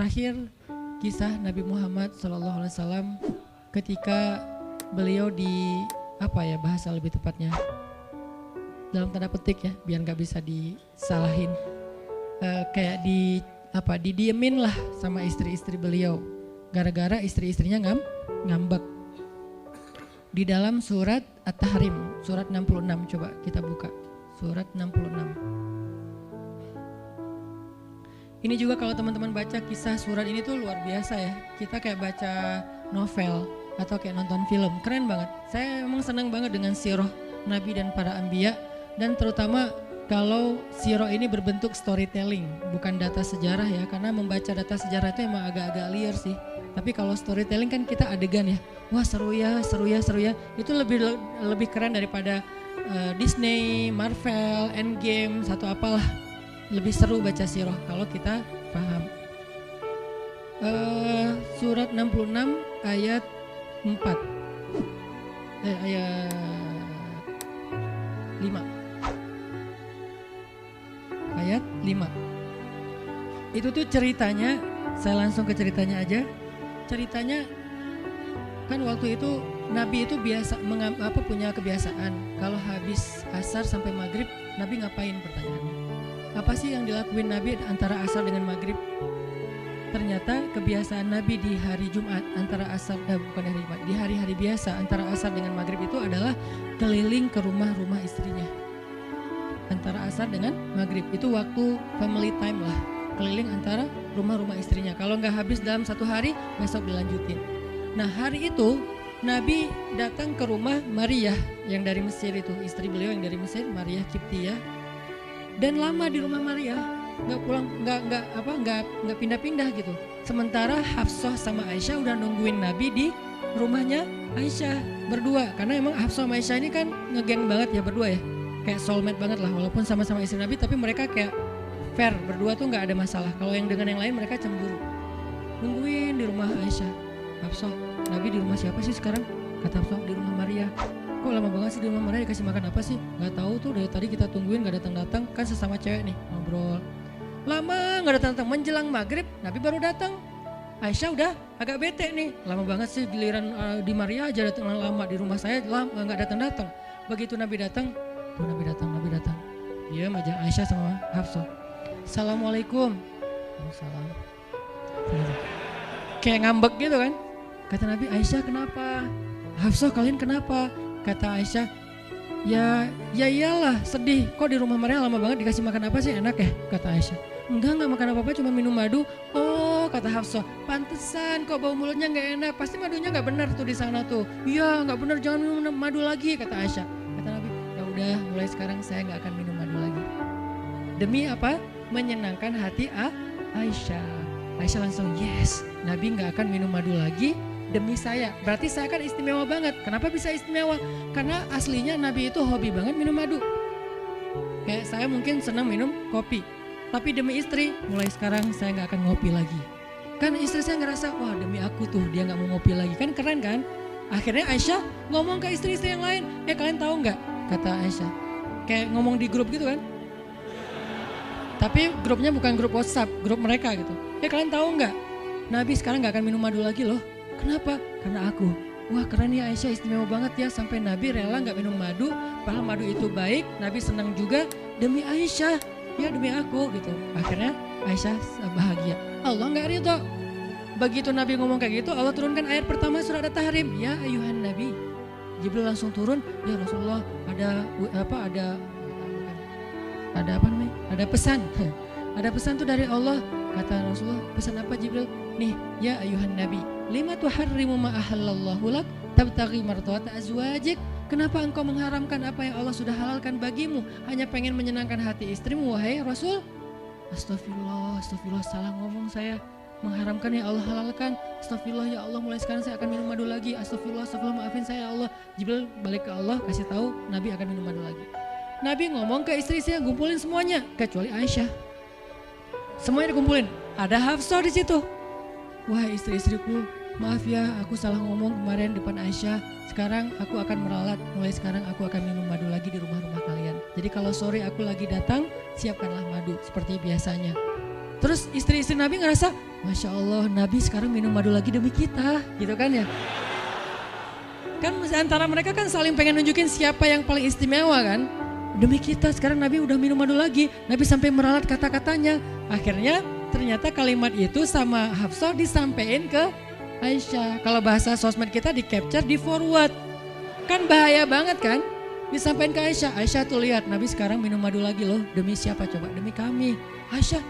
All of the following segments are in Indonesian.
terakhir kisah Nabi Muhammad SAW ketika beliau bahasa lebih tepatnya dalam tanda petik ya, biar nggak bisa disalahin, kayak didiemin lah sama istri-istri beliau gara-gara istri-istrinya ngambek. Di dalam surat At-Tahrim, surat 66, coba kita buka surat 66. Ini juga kalau teman-teman baca kisah surat ini tuh luar biasa ya, kita kayak baca novel atau kayak nonton film, keren banget. Saya emang senang banget dengan sirah Nabi dan para anbiya, dan terutama kalau sirah ini berbentuk storytelling, bukan data sejarah ya, karena membaca data sejarah itu emang agak-agak liar sih. Tapi kalau storytelling kan kita adegan ya, wah seru ya, itu lebih keren daripada Disney, Marvel, Endgame, satu apalah. Lebih seru baca sirah kalau kita paham. Surat 66 ayat 4, ayat 5. Ayat 5. Itu tuh ceritanya, saya langsung ke ceritanya aja. Ceritanya kan waktu itu Nabi itu punya kebiasaan kalau habis asar sampai maghrib, Nabi ngapain pertanyaannya? Apa sih yang dilakuin Nabi antara asar dengan maghrib? Ternyata kebiasaan Nabi di hari Jumat antara asar di hari-hari biasa antara asar dengan maghrib itu adalah keliling ke rumah-rumah istrinya. Antara asar dengan maghrib itu waktu family time lah, keliling antara rumah-rumah istrinya. Kalau nggak habis dalam satu hari, besok dilanjutin. Nah hari itu Nabi datang ke rumah Maria yang dari Mesir itu, istri beliau yang dari Mesir, Maria Kiptiyah, dan lama di rumah Maria, nggak pulang, nggak pindah-pindah gitu. Sementara Hafsah sama Aisyah udah nungguin Nabi di rumahnya Aisyah berdua, karena emang Hafsah sama Aisyah ini kan ngegeng banget ya berdua ya, kayak soulmate banget lah, walaupun sama-sama istri Nabi tapi mereka kayak fair berdua tuh nggak ada masalah. Kalau yang dengan yang lain mereka cemburu. Nungguin di rumah Aisyah. Hafsah, Nabi di rumah siapa sih sekarang? Kata Hafsah, di rumah Maria. Kok lama banget sih di rumah Maria, dikasih makan apa sih? Gak tahu tuh, dari tadi kita tungguin gak datang-datang, kan sesama cewek nih ngobrol. Lama gak datang-datang, menjelang maghrib Nabi baru datang. Aisyah udah agak bete nih, lama banget sih giliran di Maria aja datang lama, di rumah saya gak datang-datang. Begitu Nabi datang, tuh Nabi datang. Diam aja Aisyah sama Hafsah. Assalamualaikum. Waalaikumsalam. Kayak ngambek gitu kan. Kata Nabi, Aisyah kenapa? Hafsah kalian kenapa? Kata Aisyah, ya iyalah sedih. Kok di rumah Maria lama banget, dikasih makan apa sih, enak ya? Kata Aisyah. Enggak makan apa-apa, cuma minum madu. Oh kata Hafsah, pantesan kok bau mulutnya gak enak, pasti madunya gak benar tuh di sana tuh. Iya gak benar, jangan minum madu lagi, kata Aisyah. Kata Nabi, ya udah mulai sekarang saya gak akan minum madu lagi. Demi apa? Menyenangkan hati Aisyah. Aisyah langsung yes, Nabi gak akan minum madu lagi demi saya. Berarti saya kan istimewa banget. Kenapa bisa istimewa? Karena aslinya Nabi itu hobi banget minum madu. Kayak saya mungkin senang minum kopi, tapi demi istri mulai sekarang saya gak akan ngopi lagi. Kan istri saya ngerasa wah demi aku tuh dia gak mau ngopi lagi. Kan keren kan? Akhirnya Aisyah ngomong ke istri-istri yang lain, kalian tahu gak? Kata Aisyah, kayak ngomong di grup gitu kan. Tapi grupnya bukan grup WhatsApp, grup mereka gitu. Kalian tahu nggak? Nabi sekarang nggak akan minum madu lagi loh. Kenapa? Karena aku. Wah keren ya Aisyah, istimewa banget ya, sampai Nabi rela nggak minum madu. Padahal madu itu baik, Nabi senang juga demi Aisyah. Ya demi aku gitu. Akhirnya Aisyah bahagia. Allah nggak ridho. Begitu Nabi ngomong kayak gitu, Allah turunkan ayat pertama surat At-Tahrim. Ya ayuhan Nabi. Jibril langsung turun. Ya Rasulullah ada pesan. Ada pesan tuh dari Allah. Kata Rasulullah, pesan apa Jibril? Nih, ya ayuhan Nabi, lima tuharrimu ma ahallallahu lak tabtaghi mardhata azwajik. Kenapa engkau mengharamkan apa yang Allah sudah halalkan bagimu? Hanya pengen menyenangkan hati istrimu, wahai Rasul? Astagfirullah, salah ngomong saya. Mengharamkan yang Allah halalkan. Astagfirullah ya Allah, mulai sekarang saya akan minum madu lagi. Astagfirullah, maafin saya ya Allah. Jibril balik ke Allah, kasih tahu Nabi akan minum madu lagi. Nabi ngomong ke istri-istrinya, ngumpulin semuanya kecuali Aisyah. Semuanya dikumpulin. Ada Hafsah di situ. Wah istri-istriku, maaf ya aku salah ngomong kemarin depan Aisyah. Sekarang aku akan meralat. Mulai sekarang aku akan minum madu lagi di rumah-rumah kalian. Jadi kalau sore aku lagi datang, siapkanlah madu seperti biasanya. Terus istri-istri Nabi ngerasa, Masya Allah Nabi sekarang minum madu lagi demi kita, gitu kan ya. Kan antara mereka kan saling pengen nunjukin siapa yang paling istimewa kan. Demi kita sekarang Nabi udah minum madu lagi, Nabi sampai meralat kata-katanya. Akhirnya ternyata kalimat itu sama Hafsah disampaikan ke Aisyah. Kalau bahasa sosmed kita di capture, di forward. Kan bahaya banget kan. Disampaikan ke Aisyah, Aisyah tuh lihat Nabi sekarang minum madu lagi loh. Demi siapa coba? Demi kami. Aisyah,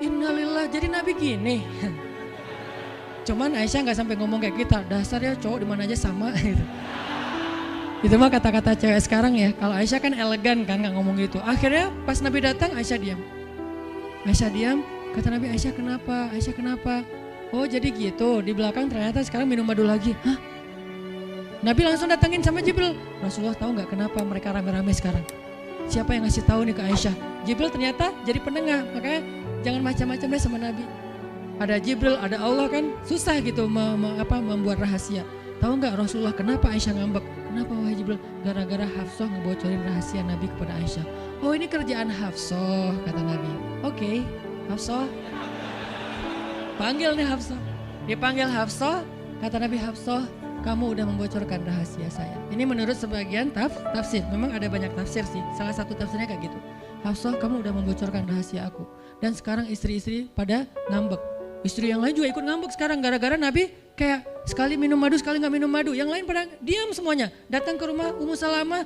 innalillah, jadi Nabi gini. Cuman Aisyah gak sampai ngomong kayak kita, dasar ya cowok dimana aja sama gitu. Itu mah kata-kata cewek sekarang ya. Kalau Aisyah kan elegan kan gak ngomong gitu. Akhirnya pas Nabi datang Aisyah diam. Aisyah diam, kata Nabi, Aisyah kenapa? Aisyah kenapa? Oh jadi gitu, di belakang ternyata sekarang minum madu lagi. Hah? Nabi langsung datangin sama Jibril. Rasulullah tahu nggak kenapa mereka rame-rame sekarang? Siapa yang ngasih tahu nih ke Aisyah? Jibril ternyata jadi penengah, makanya jangan macam-macam deh sama Nabi. Ada Jibril, ada Allah kan susah gitu membuat rahasia. Tahu nggak Rasulullah kenapa Aisyah ngambek? Kenapa wahai Jibril? Gara-gara Hafsah ngebocorin rahasia Nabi kepada Aisyah. Oh ini kerjaan Hafsah kata Nabi. Oke, Hafsah. Panggil nih Hafsah. Dipanggil Hafsah, kata Nabi, Hafsah, kamu udah membocorkan rahasia saya. Ini menurut sebagian tafsir. Memang ada banyak tafsir sih. Salah satu tafsirnya kayak gitu. Hafsah, kamu udah membocorkan rahasia aku. Dan sekarang istri-istri pada ngambek. Istri yang lain juga ikut ngambek sekarang gara-gara Nabi kayak sekali minum madu, sekali gak minum madu. Yang lain pada diam semuanya. Datang ke rumah Ummu Salamah.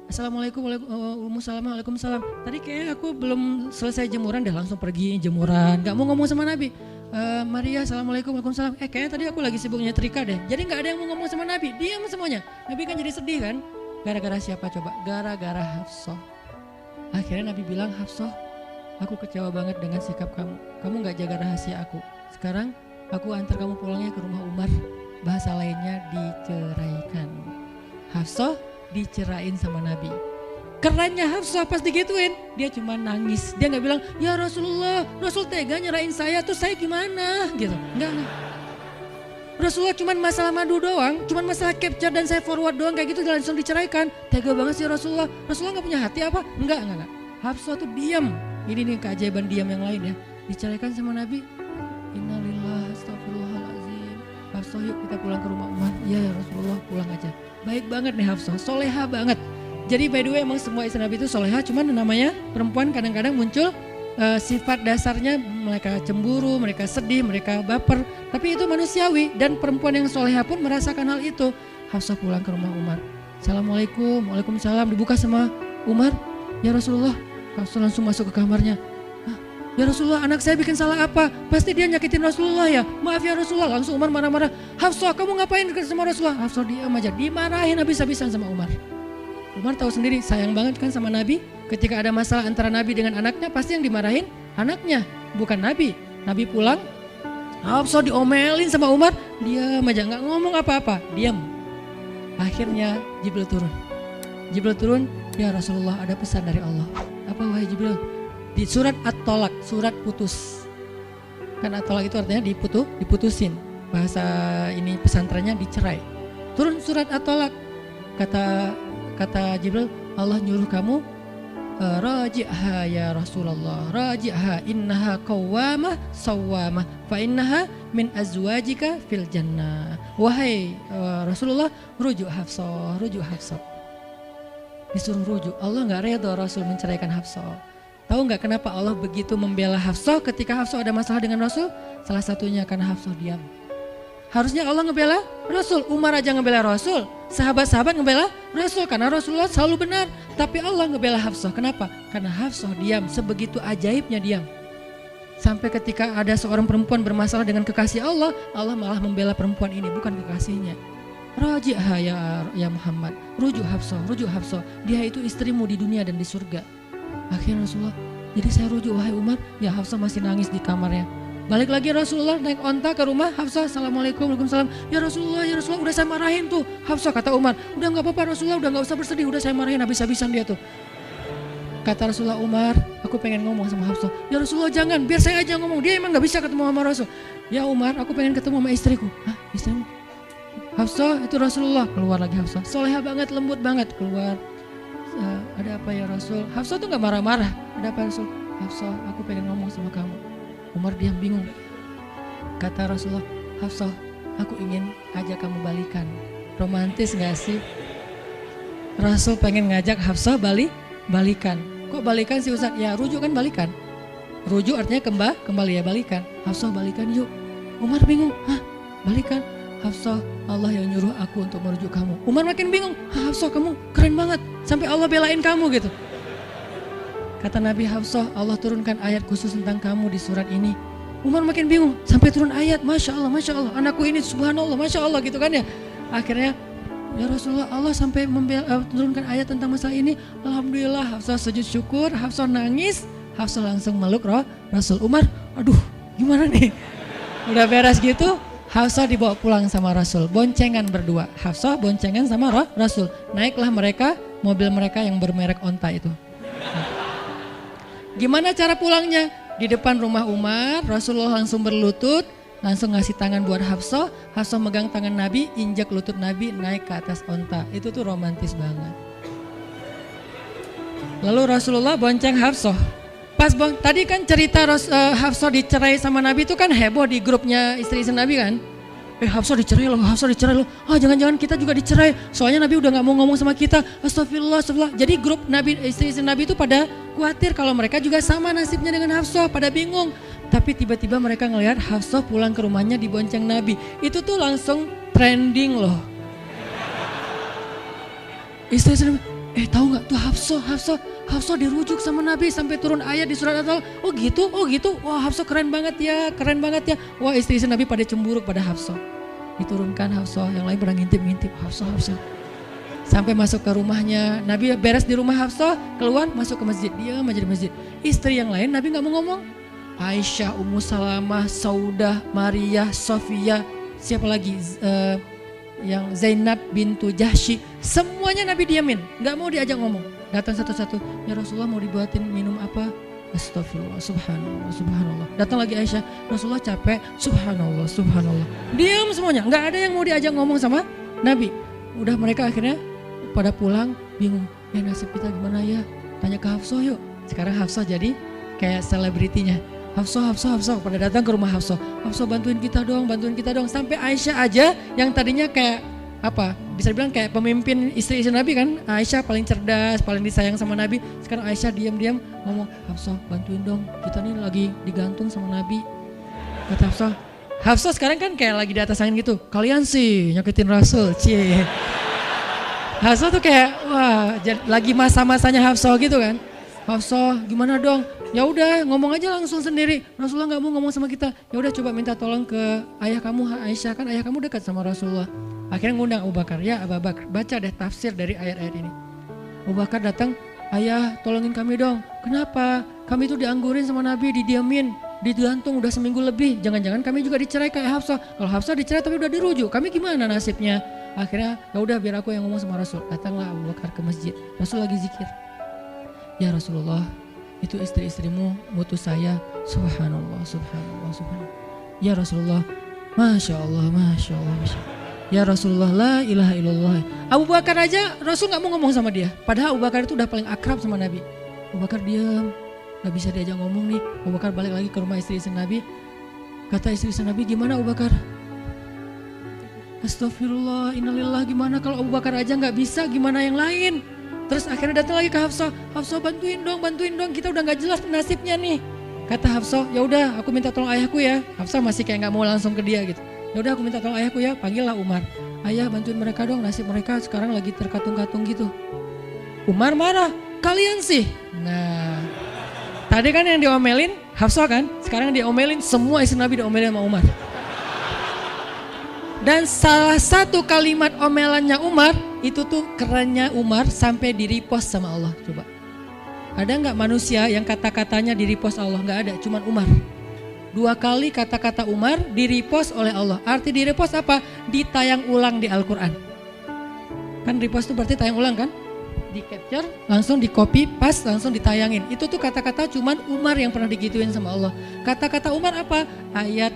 Assalamualaikum, Ummu Salamah, waalaikumsalam. Tadi kayak aku belum selesai jemuran, dah langsung pergi jemuran. Gak mau ngomong sama Nabi. Maria, assalamualaikum, waalaikumsalam. Kayaknya tadi aku lagi sibuk nyetrika deh. Jadi gak ada yang mau ngomong sama Nabi, diam semuanya. Nabi kan jadi sedih kan. Gara-gara siapa coba? Gara-gara Hafsah. Akhirnya Nabi bilang, Hafsah, aku kecewa banget dengan sikap kamu. Kamu gak jaga rahasia aku. Sekarang aku antar kamu pulangnya ke rumah Umar. Bahasa lainnya diceraikan. Hafsah dicerain sama Nabi. Kerennya Hafsah pas digituin, dia cuma nangis. Dia gak bilang, ya Rasulullah, Rasul tega nyerahin saya, terus saya gimana? Gitu, enggak. Rasulullah cuma masalah madu doang, cuma masalah capture dan saya forward doang kayak gitu langsung diceraikan. Tega banget sih Rasulullah. Rasulullah gak punya hati apa? Enggak. Hafsah tuh diam. Ini nih keajaiban diam yang lain ya. Diceraikan sama Nabi. Innalillah, astagfirullahaladzim. Hafsah yuk kita pulang ke rumah Umar. Iya ya Rasulullah, pulang aja. Baik banget nih Hafsah, soleha banget. Jadi by the way emang semua istri Nabi itu soleha, cuman namanya perempuan kadang-kadang muncul sifat dasarnya mereka cemburu, mereka sedih, mereka baper. Tapi itu manusiawi dan perempuan yang soleha pun merasakan hal itu. Hafsah pulang ke rumah Umar. Assalamualaikum, waalaikumsalam, dibuka sama Umar. Ya Rasulullah, Hafsah langsung masuk ke kamarnya. Ya Rasulullah, anak saya bikin salah apa? Pasti dia nyakitin Rasulullah ya. Maaf ya Rasulullah. Langsung Umar marah-marah. Hafsah, kamu ngapain sama Rasulullah? Hafsah diam aja, dimarahin habis-habisan sama Umar. Umar tahu sendiri sayang banget kan sama Nabi. Ketika ada masalah antara Nabi dengan anaknya, pasti yang dimarahin anaknya, bukan Nabi. Nabi pulang, Hafsah diomelin sama Umar, diam aja nggak ngomong apa-apa, diam. Akhirnya Jibril turun, ya Rasulullah ada pesan dari Allah. Apa wahai Jibril? Di surat At-Tolak, surat putus. Kan At-Tolak itu artinya diputusin. Bahasa ini pesantrennya dicerai. Turun surat At-Tolak. Kata Jibril, Allah nyuruh kamu raji'ha ya Rasulullah, raji'ha innaha qawwamah sawwamah fa innaha min azwajika fil jannah. Wahai Rasulullah, rujuk Hafsah. Disuruh rujuk. Allah gak reda Rasul menceraikan Hafsah. Tahu gak kenapa Allah begitu membela Hafsah ketika Hafsah ada masalah dengan Rasul? Salah satunya karena Hafsah diam. Harusnya Allah ngebela Rasul, Umar aja ngebela Rasul, sahabat-sahabat ngebela Rasul karena Rasulullah selalu benar. Tapi Allah ngebela Hafsah, kenapa? Karena Hafsah diam, sebegitu ajaibnya diam. Sampai ketika ada seorang perempuan bermasalah dengan kekasih Allah, Allah malah membela perempuan ini, bukan kekasihnya. Raji'ha ya Muhammad, rujuk Hafsah, dia itu istrimu di dunia dan di surga. Akhirnya Rasulullah, jadi saya rujuk wahai Umar, ya Hafsah masih nangis di kamarnya. Balik lagi Rasulullah naik onta ke rumah Hafsah. Assalamualaikum, waalaikumsalam. Ya Rasulullah, udah saya marahin tuh. Hafsah kata Umar, udah gak apa-apa Rasulullah, udah gak usah bersedih, udah saya marahin habis-habisan dia tuh. Kata Rasulullah, Umar, aku pengen ngomong sama Hafsah. Ya Rasulullah jangan, biar saya aja ngomong. Dia emang gak bisa ketemu sama Rasul. Ya Umar, aku pengen ketemu sama istriku. Hah, istrimu? Hafsah, itu Rasulullah. Keluar lagi Hafsah, soleha banget, lembut banget. Keluar, ada apa ya Rasul? Hafsah tuh gak marah-marah. Ada apa Rasul? Hafsah, aku pengen ngomong sama kamu. Umar diam bingung. Kata Rasulullah, Hafsah, aku ingin ajak kamu balikan. Romantis gak sih? Rasul pengen ngajak Hafsah balikan. Kok balikan sih Ustaz? Ya rujuk kan balikan. Rujuk artinya kembali ya balikan. Hafsah balikan yuk. Umar bingung, hah balikan? Hafsah, Allah yang nyuruh aku untuk merujuk kamu. Umar makin bingung, Hafsah kamu keren banget. Sampai Allah belain kamu gitu. Kata Nabi, Hafsah, Allah turunkan ayat khusus tentang kamu di surat ini. Umar makin bingung, sampai turun ayat, Masya Allah, anakku ini subhanallah, Masya Allah gitu kan ya. Akhirnya, ya Rasulullah, Allah sampai turunkan ayat tentang masalah ini. Alhamdulillah, Hafsah sujud syukur, Hafsah nangis, Hafsah langsung meluk Rasul. Umar, aduh gimana nih? Udah beres gitu, Hafsah dibawa pulang sama Rasul, boncengan berdua. Hafsah boncengan sama Rasul. Naiklah mereka, mobil mereka yang bermerek onta itu. Gimana cara pulangnya? Di depan rumah Umar, Rasulullah langsung berlutut, langsung ngasih tangan buat Hafsah. Hafsah megang tangan Nabi, injak lutut Nabi, naik ke atas onta. Itu tuh romantis banget. Lalu Rasulullah bonceng Hafsah. Tadi kan cerita Hafsah dicerai sama Nabi itu kan heboh di grupnya istri-istri Nabi kan. Hafsah dicerai loh. Jangan-jangan kita juga dicerai. Soalnya Nabi udah gak mau ngomong sama kita. Astagfirullah. Jadi grup Nabi, istri-istri Nabi itu pada khawatir kalau mereka juga sama nasibnya dengan Hafsah. Pada bingung. Tapi tiba-tiba mereka ngelihat Hafsah pulang ke rumahnya dibonceng Nabi. Itu tuh langsung trending loh. Istri-istri Nabi, tahu gak tuh Hafsah dirujuk sama Nabi sampai turun ayat di surat At-Talaq. Oh gitu. Wah Hafsah keren banget ya. Wah istri-istri Nabi pada cemburu pada Hafsah. Diturunkan Hafsah, yang lain pada ngintip Hafsah. Sampai masuk ke rumahnya. Nabi beres di rumah Hafsah, keluar masuk ke masjid. Dia aja di masjid. Istri yang lain Nabi gak mau ngomong. Aisyah, Ummu Salamah, Saudah, Maria, Sofia, siapa lagi? Yang Zainab bintu Jahsy, semuanya Nabi diamin, gak mau diajak ngomong. Datang satu-satu, ya Rasulullah mau dibuatin minum apa? Astagfirullah, subhanallah. Datang lagi Aisyah, Rasulullah capek, subhanallah. Diam semuanya, gak ada yang mau diajak ngomong sama Nabi. Udah mereka akhirnya pada pulang, bingung, ya nasib kita gimana ya? Tanya ke Hafsah yuk. Sekarang Hafsah jadi kayak selebritinya. Hafsah, pada datang ke rumah Hafsah. Hafsah bantuin kita dong. Sampai Aisyah aja yang tadinya kayak bisa dibilang kayak pemimpin istri-istri Nabi kan. Aisyah paling cerdas, paling disayang sama Nabi. Sekarang Aisyah diam-diam ngomong, Hafsah bantuin dong, kita nih lagi digantung sama Nabi. Kata Hafsah sekarang kan kayak lagi di atas angin gitu. Kalian sih nyakitin Rasul, cie. Hafsah tuh kayak wah lagi masa-masanya Hafsah gitu kan. Hafsah gimana dong? Ya udah ngomong aja langsung sendiri. Rasulullah nggak mau ngomong sama kita. Ya udah coba minta tolong ke ayah kamu Aisyah, kan ayah kamu dekat sama Rasulullah. Akhirnya ngundang Abu Bakar. Ya Abu Bakar, baca deh tafsir dari ayat-ayat ini. Abu Bakar datang, ayah tolongin kami dong. Kenapa? Kami tuh dianggurin sama Nabi, didiamin, digantung udah seminggu lebih. Jangan-jangan kami juga dicerai kayak Hafsah. Kalau Hafsah dicerai tapi udah dirujuk, kami gimana nasibnya? Akhirnya ya udah biar aku yang ngomong sama Rasul. Datanglah Abu Bakar ke masjid. Rasul lagi zikir. Ya Rasulullah, itu istri-istrimu mutus saya. Subhanallah. Ya Rasulullah, Masya Allah. Ya Rasulullah, la ilaha illallah. Abu Bakar aja Rasul gak mau ngomong sama dia. Padahal Abu Bakar itu udah paling akrab sama Nabi. Abu Bakar diam, gak bisa diajak ngomong nih. Abu Bakar balik lagi ke rumah istri-istri Nabi. Kata istri-istri Nabi, gimana Abu Bakar? Astagfirullah, innalillah, gimana kalau Abu Bakar aja gak bisa, gimana yang lain? Terus akhirnya datang lagi ke Hafsah. Hafsah bantuin dong, kita udah gak jelas nasibnya nih. Kata Hafsah, ya udah aku minta tolong ayahku ya. Hafsah masih kayak gak mau langsung ke dia gitu. Ya udah aku minta tolong ayahku ya, panggillah Umar. Ayah bantuin mereka dong, nasib mereka sekarang lagi terkatung-katung gitu. Umar marah, kalian sih. Nah, tadi kan yang diomelin Hafsah kan, sekarang diomelin semua istri Nabi diomelin sama Umar. Dan salah satu kalimat omelannya Umar, itu tuh kerennya Umar sampai di-repost sama Allah. Coba, ada gak manusia yang kata-katanya di-repost Allah? Gak ada, cuman Umar. 2 kali kata-kata Umar di-repost oleh Allah. Arti di-repost apa? Ditayang ulang di Al-Quran. Kan repost itu berarti tayang ulang kan? Di-capture, langsung di-copy, paste, langsung ditayangin. Itu tuh kata-kata cuman Umar yang pernah digituin sama Allah. Kata-kata Umar apa? Ayat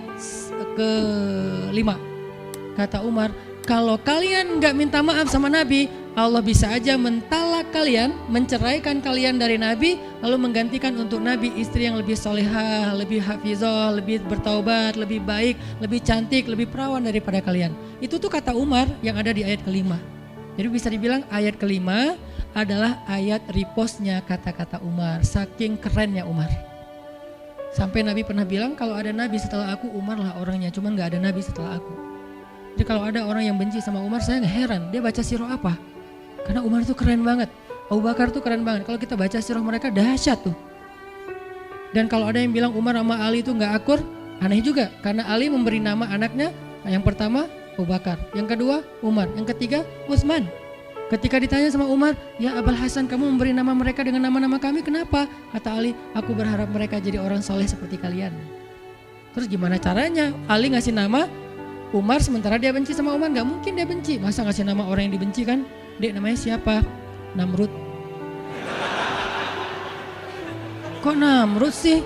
ke-5. Kata Umar, kalau kalian gak minta maaf sama Nabi, Allah bisa aja mentalak kalian, menceraikan kalian dari Nabi, lalu menggantikan untuk Nabi istri yang lebih solehah, lebih hafizah, lebih bertaubat, lebih baik, lebih cantik, lebih perawan daripada kalian. Itu tuh kata Umar yang ada di ayat kelima. Jadi bisa dibilang ayat kelima adalah ayat repostnya kata-kata Umar. Saking kerennya Umar. Sampai Nabi pernah bilang kalau ada Nabi setelah aku, Umar lah orangnya, cuman gak ada Nabi setelah aku. Jadi kalau ada orang yang benci sama Umar, saya gak heran, dia baca sirah apa? Karena Umar tuh keren banget, Abu Bakar tuh keren banget. Kalau kita baca sirah mereka dahsyat tuh. Dan kalau ada yang bilang Umar sama Ali itu gak akur, aneh juga. Karena Ali memberi nama anaknya, yang pertama Abu Bakar, yang kedua Umar, yang ketiga Utsman. Ketika ditanya sama Umar, ya Abul Hasan kamu memberi nama mereka dengan nama-nama kami, kenapa? Kata Ali, aku berharap mereka jadi orang soleh seperti kalian. Terus gimana caranya? Ali ngasih nama Umar sementara dia benci sama Umar, gak mungkin dia benci. Masa ngasih nama orang yang dibenci kan? Dek namanya siapa? Namrud. Kok Namrud sih?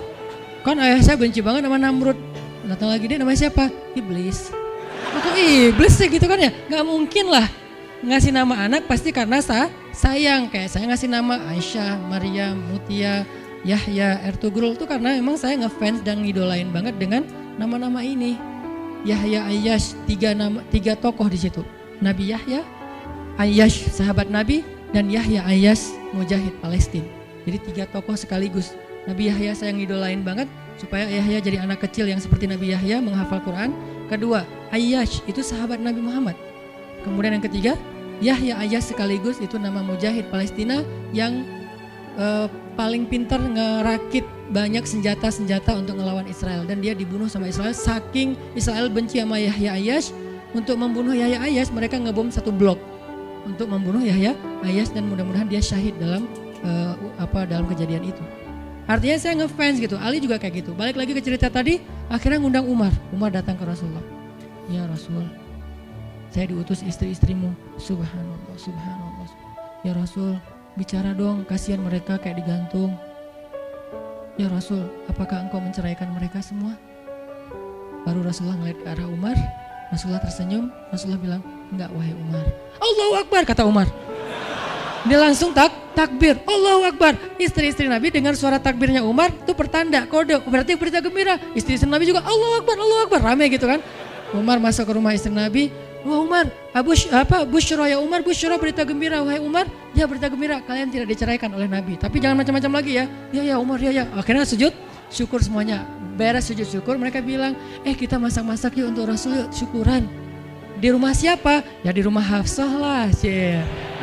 Kan ayah saya benci banget sama Namrud. Datang lagi, dek namanya siapa? Iblis. Kok iblis sih gitu kan ya? Gak mungkin lah. Ngasih nama anak pasti karena sayang. Kayak saya ngasih nama Aisyah, Maryam, Mutia, Yahya, Ertugrul. Itu karena memang saya ngefans dan ngidolain banget dengan nama-nama ini. Yahya, Ayyash, tiga tokoh di situ. Nabi Yahya, Ayyash sahabat Nabi, dan Yahya Ayyash mujahid Palestina. Jadi 3 tokoh sekaligus. Nabi Yahya saya ngidolain banget supaya Yahya jadi anak kecil yang seperti Nabi Yahya menghafal Quran. Kedua, Ayyash itu sahabat Nabi Muhammad. Kemudian yang ketiga, Yahya Ayyash sekaligus itu nama mujahid Palestina yang paling pintar ngerakit banyak senjata-senjata untuk ngelawan Israel. Dan dia dibunuh sama Israel, saking Israel benci sama Yahya Ayyash. Untuk membunuh Yahya Ayyash mereka ngebom 1 blok untuk membunuh Yahya Ayyash, dan mudah-mudahan dia syahid dalam dalam kejadian itu. Artinya saya ngefans gitu. Ali juga kayak gitu. Balik lagi ke cerita tadi, akhirnya ngundang Umar. Umar datang ke Rasulullah. Ya Rasul, saya diutus istri-istrimu. Subhanallah, subhanallah. Ya Rasul, bicara dong, kasihan mereka kayak digantung. Ya Rasul, apakah engkau menceraikan mereka semua? Baru Rasulullah ngeliat ke arah Umar. Rasulullah tersenyum. Rasulullah bilang, enggak wahai Umar. Allahu Akbar, kata Umar. Dia langsung takbir, Allahu Akbar. Istri-istri Nabi dengar suara takbirnya Umar, itu pertanda, kode, berarti berita gembira. Istri-istri Nabi juga Allahu Akbar, rame gitu kan. Umar masuk ke rumah istri Nabi, wah Umar, busyra ya Umar, busyra berita gembira, wahai Umar, ya berita gembira, kalian tidak diceraikan oleh Nabi. Tapi jangan macam-macam lagi ya. Ya Umar, ya. Akhirnya sujud syukur semuanya. Beres sujud syukur, mereka bilang, kita masak-masak yuk untuk Rasul yuk, syukuran. Di rumah siapa? Ya di rumah Hafsah lah.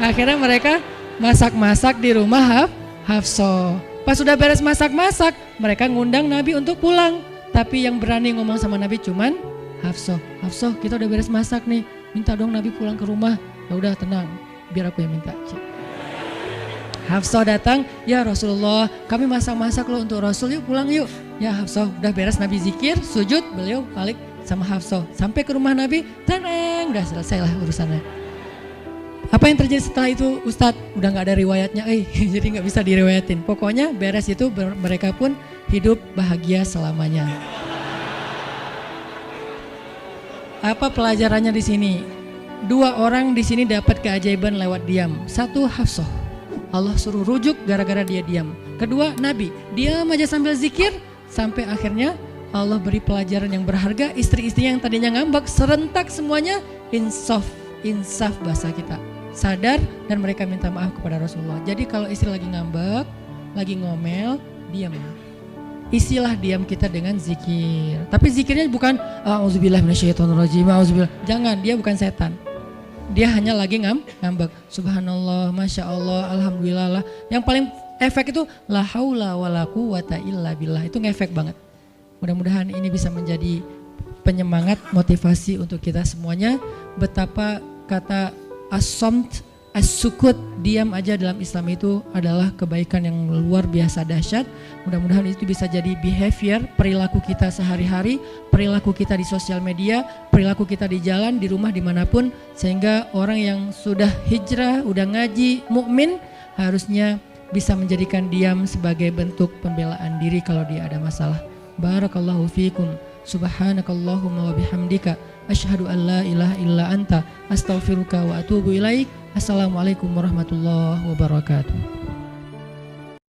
Akhirnya mereka masak-masak di rumah Hafsah. Pas sudah beres masak-masak, mereka ngundang Nabi untuk pulang. Tapi yang berani ngomong sama Nabi cuman Hafsah. Hafsah, kita udah beres masak nih, minta dong Nabi pulang ke rumah. Ya udah tenang, biar aku yang minta. Hafsah datang, ya Rasulullah, kami masak-masak loh untuk Rasul, yuk pulang yuk. Ya Hafsah, udah beres Nabi zikir, sujud, beliau balik sama Hafsah. Sampai ke rumah Nabi, tenang, udah selesai lah urusannya. Apa yang terjadi setelah itu Ustadz? Udah gak ada riwayatnya, jadi gak bisa diriwayatin. Pokoknya beres itu mereka pun hidup bahagia selamanya. Apa pelajarannya di sini? 2 orang di sini dapat keajaiban lewat diam. 1 Hafsah, Allah suruh rujuk gara-gara dia diam. Kedua Nabi, diam aja sambil zikir, sampai akhirnya Allah beri pelajaran yang berharga. Istri-istri yang tadinya ngambek serentak semuanya insaf bahasa kita, sadar dan mereka minta maaf kepada Rasulullah. Jadi kalau istri lagi ngambek, lagi ngomel, diam. Isilah diam kita dengan zikir. Tapi zikirnya bukan auzubillah minasyaitonirrajim, auzubillah. Jangan, dia bukan setan. Dia hanya lagi ngambek. Subhanallah, masya Allah, alhamdulillah. Yang paling efek itu la haula wala quwata illa billah. Itu ngefek banget. Mudah-mudahan ini bisa menjadi penyemangat, motivasi untuk kita semuanya. Betapa kata as-samt, as-sukut, diam aja dalam Islam itu adalah kebaikan yang luar biasa dahsyat. Mudah-mudahan itu bisa jadi behavior, perilaku kita sehari-hari, perilaku kita di sosial media, perilaku kita di jalan, di rumah, dimanapun. Sehingga orang yang sudah hijrah, udah ngaji, mukmin, harusnya bisa menjadikan diam sebagai bentuk pembelaan diri kalau dia ada masalah. Barakallahu fiikum. Subhanakallahumma wa bihamdika asyhadu an la ilaha illa anta astaghfiruka wa atubu ilaik. Assalamualaikum warahmatullahi wabarakatuh.